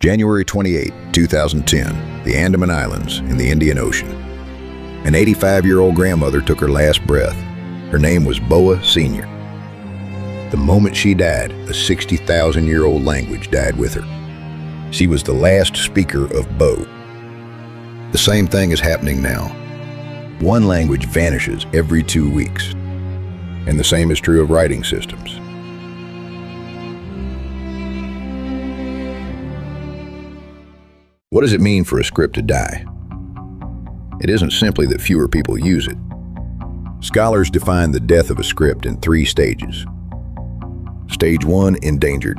January 28, 2010, the Andaman Islands in the Indian Ocean. An 85-year-old grandmother took her last breath. Her name was Boa Senior. The moment she died, a 60,000-year-old language died with her. She was the last speaker of Bo. The same thing is happening now. One language vanishes every 2 weeks, and the same is true of writing systems. What does it mean for a script to die? It isn't simply that fewer people use it. Scholars define the death of a script in 3 stages. Stage 1, endangered.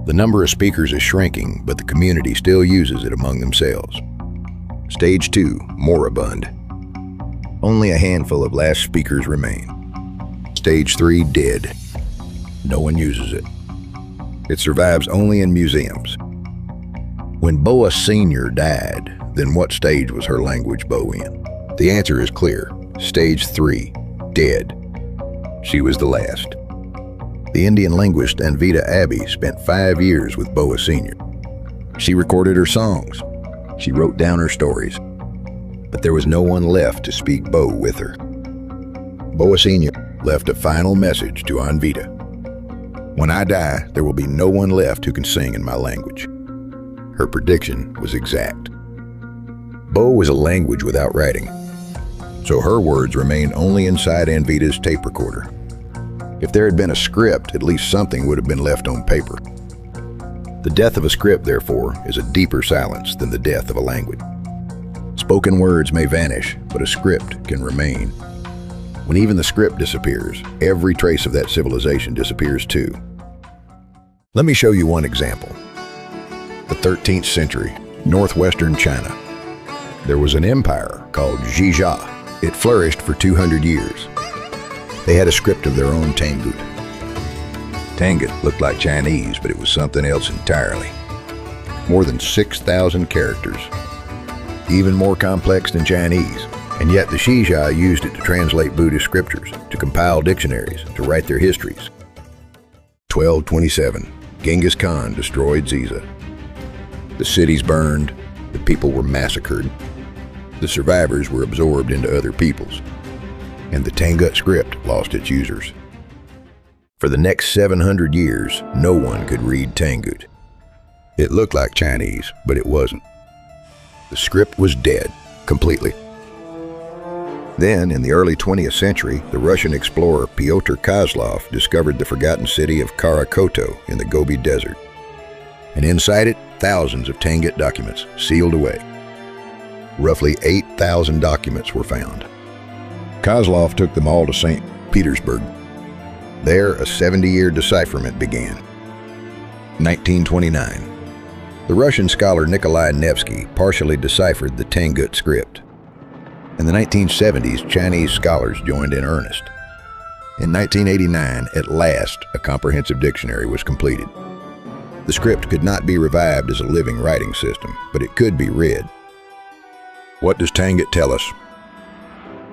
The number of speakers is shrinking, but the community still uses it among themselves. Stage 2, moribund. Only a handful of last speakers remain. Stage 3, dead. No one uses it. It survives only in museums. When Boa Senior died, then what stage was her language Bo in? The answer is clear. Stage 3, dead. She was the last. The Indian linguist Anvita Abbey spent 5 years with Boa Senior. She recorded her songs. She wrote down her stories. But there was no one left to speak Bo with her. Boa Senior left a final message to Anvita. When I die, there will be no one left who can sing in my language. Her prediction was exact. Bo was a language without writing, so her words remained only inside Anvita's tape recorder. If there had been a script, at least something would have been left on paper. The death of a script, therefore, is a deeper silence than the death of a language. Spoken words may vanish, but a script can remain. When even the script disappears, every trace of that civilization disappears too. Let me show you one example. The 13th century, northwestern China. There was an empire called Xibe. It flourished for 200 years. They had a script of their own Tangut. Tangut looked like Chinese, but it was something else entirely. More than 6,000 characters, even more complex than Chinese. And yet the Xibe used it to translate Buddhist scriptures, to compile dictionaries, to write their histories. 1227, Genghis Khan destroyed Xia. The cities burned, the people were massacred, the survivors were absorbed into other peoples, and the Tangut script lost its users. For the next 700 years, no one could read Tangut. It looked like Chinese, but it wasn't. The script was dead, completely. Then, in the early 20th century, the Russian explorer Pyotr Kozlov discovered the forgotten city of Karakoto in the Gobi Desert. And inside it, thousands of Tangut documents sealed away. Roughly 8,000 documents were found. Kozlov took them all to St. Petersburg. There, a 70-year decipherment began. 1929. The Russian scholar Nikolai Nevsky partially deciphered the Tangut script. In the 1970s, Chinese scholars joined in earnest. In 1989, at last, a comprehensive dictionary was completed. The script could not be revived as a living writing system, but it could be read. What does Tangut tell us?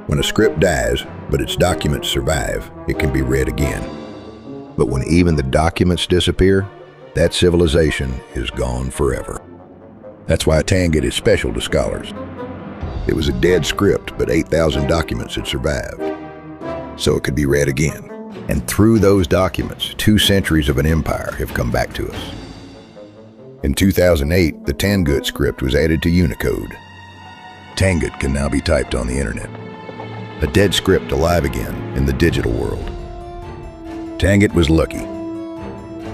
When a script dies, but its documents survive, it can be read again. But when even the documents disappear, that civilization is gone forever. That's why Tangut is special to scholars. It was a dead script, but 8,000 documents had survived, so it could be read again. And through those documents, 2 centuries of an empire have come back to us. In 2008, the Tangut script was added to Unicode. Tangut can now be typed on the internet. A dead script alive again in the digital world. Tangut was lucky.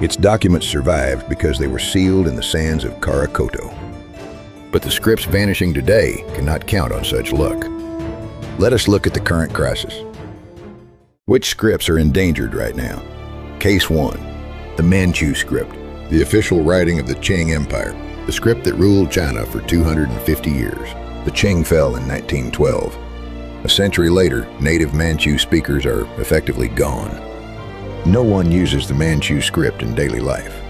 Its documents survived because they were sealed in the sands of Karakoto. But the scripts vanishing today cannot count on such luck. Let us look at the current crisis. Which scripts are endangered right now? Case 1, the Manchu script, the official writing of the Qing Empire, the script that ruled China for 250 years. The Qing fell in 1912. A century later, native Manchu speakers are effectively gone. No one uses the Manchu script in daily life.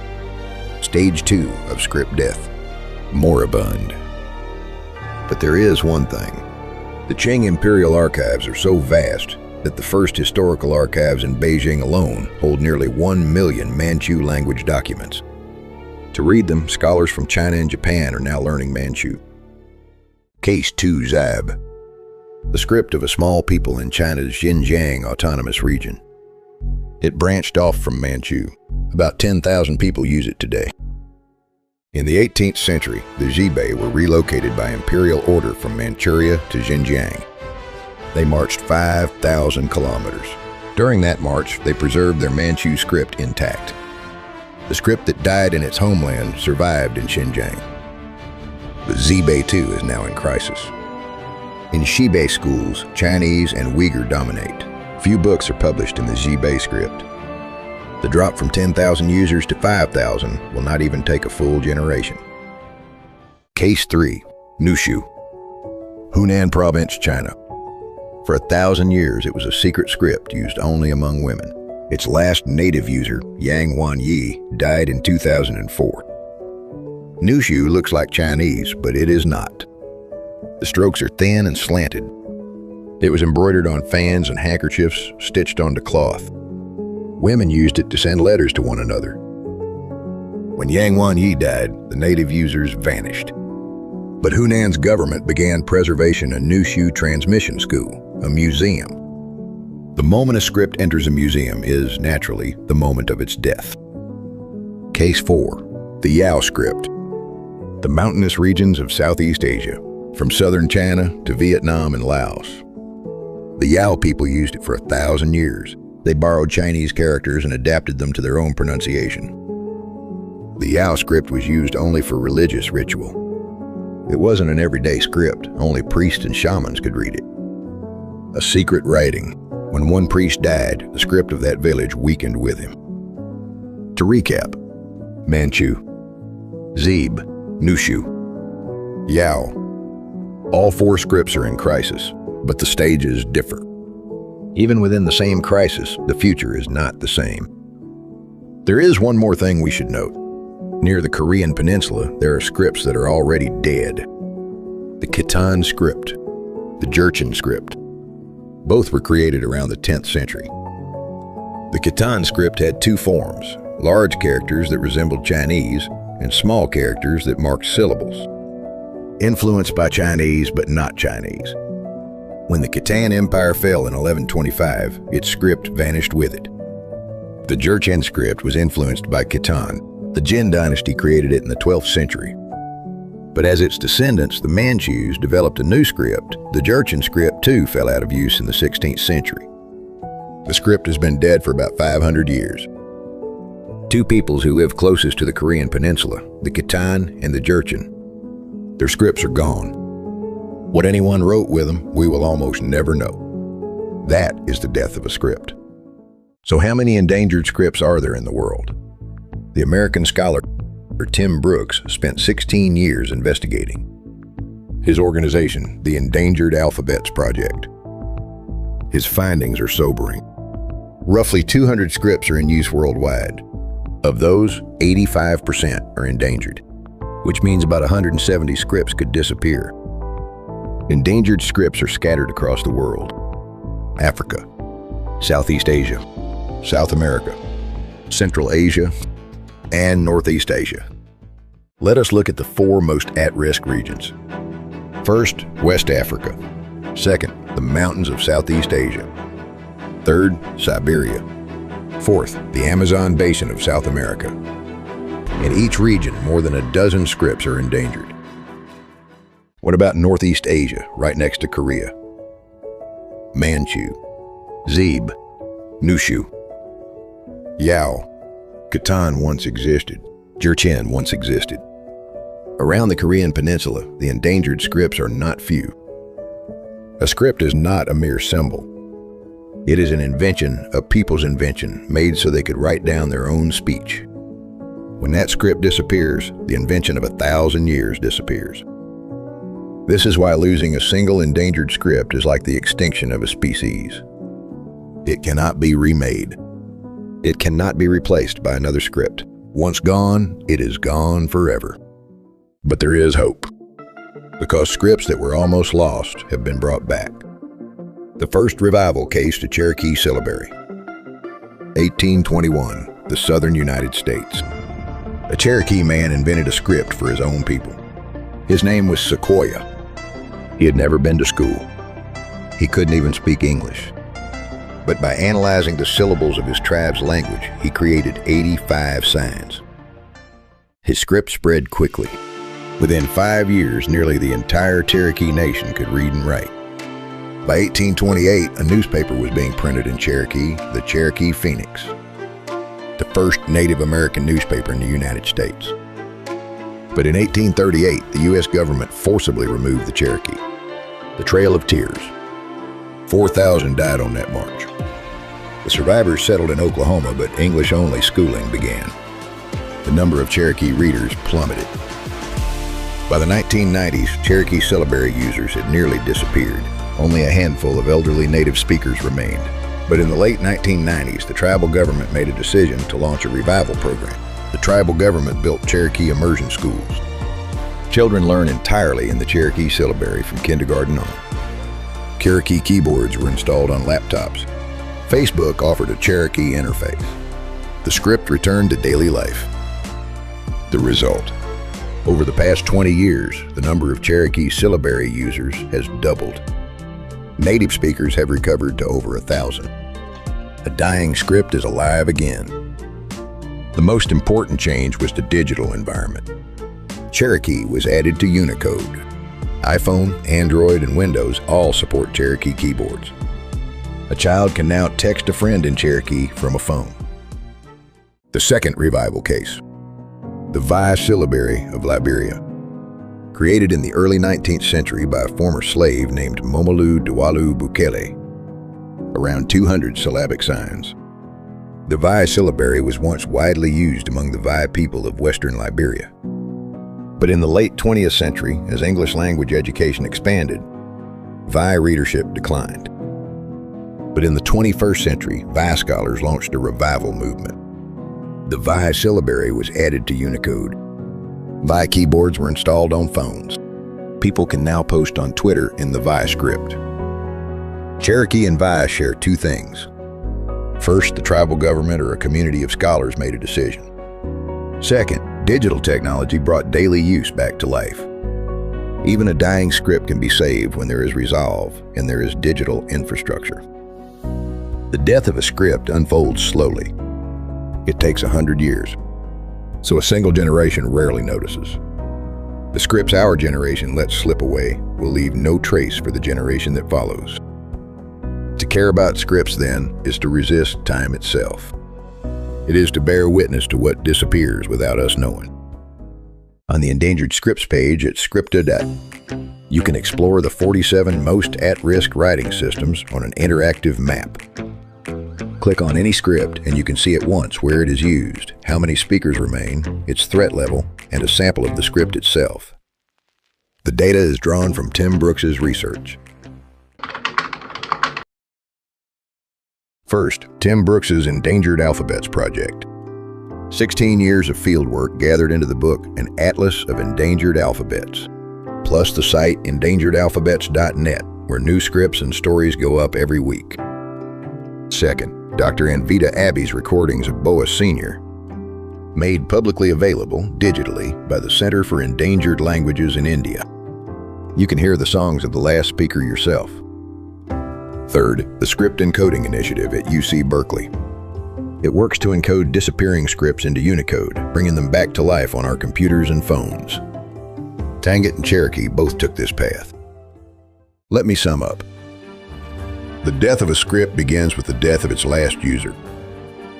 Stage 2 of script death, moribund. But there is one thing. The Qing Imperial Archives are so vast that the first historical archives in Beijing alone hold nearly 1 million Manchu language documents. To read them, scholars from China and Japan are now learning Manchu. Case 2 Xibe, the script of a small people in China's Xinjiang autonomous region. It branched off from Manchu. About 10,000 people use it today. In the 18th century, the Xibe were relocated by imperial order from Manchuria to Xinjiang. They marched 5,000 kilometers. During that march, they preserved their Manchu script intact. The script that died in its homeland survived in Xinjiang. But Xibe too is now in crisis. In Xibe schools, Chinese and Uyghur dominate. Few books are published in the Xibe script. The drop from 10,000 users to 5,000 will not even take a full generation. Case 3 Nüshu, Hunan Province, China. For 1,000 years, it was a secret script used only among women. Its last native user, Yang Wanyi, died in 2004. Nüshu looks like Chinese, but it is not. The strokes are thin and slanted. It was embroidered on fans and handkerchiefs stitched onto cloth. Women used it to send letters to one another. When Yang Wanyi died, the native users vanished. But Hunan's government began preservation a Nüshu transmission school, a museum. The moment a script enters a museum is, naturally, the moment of its death. Case 4 The Yao script, the mountainous regions of Southeast Asia, from southern China to Vietnam and Laos. The Yao people used it for 1,000 years. They borrowed Chinese characters and adapted them to their own pronunciation. The Yao script was used only for religious ritual. It wasn't an everyday script, only priests and shamans could read it. A secret writing. When one priest died, the script of that village weakened with him. To recap: Manchu, Xibe, Nüshu, Yao. All 4 scripts are in crisis, but the stages differ. Even within the same crisis, the future is not the same. There is one more thing we should note. Near the Korean peninsula, there are scripts that are already dead. The Khitan script, the Jurchen script. Both were created around the 10th century. The Khitan script had 2 forms, large characters that resembled Chinese and small characters that marked syllables. Influenced by Chinese but not Chinese. When the Khitan Empire fell in 1125, its script vanished with it. The Jurchen script was influenced by Khitan. The Jin dynasty created it in the 12th century. But as its descendants, the Manchus, developed a new script, the Jurchen script too fell out of use in the 16th century. The script has been dead for about 500 years. 2 peoples who live closest to the Korean peninsula, the Khitan and the Jurchen. Their scripts are gone. What anyone wrote with them, we will almost never know. That is the death of a script. So how many endangered scripts are there in the world? The American scholar Tim Brooks spent 16 years investigating. His organization, the Endangered Alphabets Project. His findings are sobering. Roughly 200 scripts are in use worldwide. Of those, 85% are endangered, which means about 170 scripts could disappear. Endangered scripts are scattered across the world. Africa, Southeast Asia, South America, Central Asia, and Northeast Asia. Let us look at the 4 most at-risk regions. First, West Africa. Second, the mountains of Southeast Asia. Third, Siberia. Fourth, the Amazon basin of South America. In each region, more than a dozen scripts are endangered. What about Northeast Asia, right next to Korea? Manchu, Xibe, Nüshu, Yao. Khitan once existed. Jurchen once existed. Around the Korean peninsula, the endangered scripts are not few. A script is not a mere symbol. It is an invention, a people's invention, made so they could write down their own speech. When that script disappears, the invention of 1,000 years disappears. This is why losing a single endangered script is like the extinction of a species. It cannot be remade. It cannot be replaced by another script. Once gone, it is gone forever. But there is hope, because scripts that were almost lost have been brought back. The first revival case to Cherokee syllabary. 1821, the Southern United States. A Cherokee man invented a script for his own people. His name was Sequoia. He had never been to school. He couldn't even speak English. But by analyzing the syllables of his tribe's language, he created 85 signs. His script spread quickly. Within 5 years, nearly the entire Cherokee nation could read and write. By 1828, a newspaper was being printed in Cherokee, the Cherokee Phoenix, the first Native American newspaper in the United States. But in 1838, the U.S. government forcibly removed the Cherokee. The Trail of Tears. 4,000 died on that march. The survivors settled in Oklahoma, but English-only schooling began. The number of Cherokee readers plummeted. By the 1990s, Cherokee syllabary users had nearly disappeared. Only a handful of elderly native speakers remained. But in the late 1990s, the tribal government made a decision to launch a revival program. The tribal government built Cherokee immersion schools. Children learn entirely in the Cherokee syllabary from kindergarten on. Cherokee keyboards were installed on laptops. Facebook offered a Cherokee interface. The script returned to daily life. The result: over the past 20 years, the number of Cherokee syllabary users has doubled. Native speakers have recovered to over 1,000. A dying script is alive again. The most important change was the digital environment. Cherokee was added to Unicode. iPhone, Android, and Windows all support Cherokee keyboards. A child can now text a friend in Cherokee from a phone. The second revival case: the Vi syllabary of Liberia. Created in the early 19th century by a former slave named Momolu Dualu Bukele. Around 200 syllabic signs. The Vi syllabary was once widely used among the Vi people of Western Liberia. But in the late 20th century, as English language education expanded, Vi readership declined. But in the 21st century, Vi scholars launched a revival movement. The Vi syllabary was added to Unicode. Vi keyboards were installed on phones. People can now post on Twitter in the Vi script. Cherokee and Vi share two things. First, the tribal government or a community of scholars made a decision. Second, digital technology brought daily use back to life. Even a dying script can be saved when there is resolve and there is digital infrastructure. The death of a script unfolds slowly. It takes 100 years, so a single generation rarely notices. The scripts our generation lets slip away will leave no trace for the generation that follows. To care about scripts, then, is to resist time itself. It is to bear witness to what disappears without us knowing. On the Endangered Scripts page at SCRIPTA, you can explore the 47 most at-risk writing systems on an interactive map. Click on any script and you can see at once where it is used, how many speakers remain, its threat level, and a sample of the script itself. The data is drawn from Tim Brooks's research. First, Tim Brooks's Endangered Alphabets project. 16 years of fieldwork gathered into the book An Atlas of Endangered Alphabets, plus the site endangeredalphabets.net, where new scripts and stories go up every week. Second, Dr. Anvita Abbey's recordings of Boa Senior, made publicly available digitally by the Center for Endangered Languages in India. You can hear the songs of the last speaker yourself. Third, the Script Encoding Initiative at UC Berkeley. It works to encode disappearing scripts into Unicode, bringing them back to life on our computers and phones. Tangut and Cherokee both took this path. Let me sum up. The death of a script begins with the death of its last user.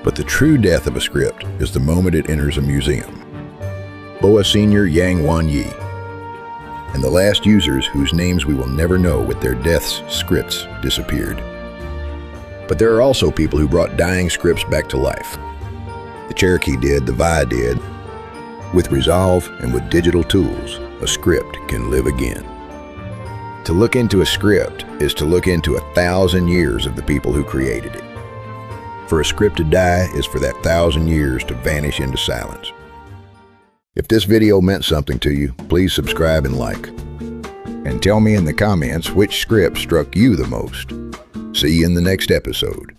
But the true death of a script is the moment it enters a museum. Boa Senior Yang Wan Yi, and the last users whose names we will never know with their deaths' scripts disappeared. But there are also people who brought dying scripts back to life. The Cherokee did, the Vi did. With resolve and with digital tools, a script can live again. To look into a script is to look into 1,000 years of the people who created it. For a script to die is for that 1,000 years to vanish into silence. If this video meant something to you, please subscribe and like. And tell me in the comments which script struck you the most. See you in the next episode.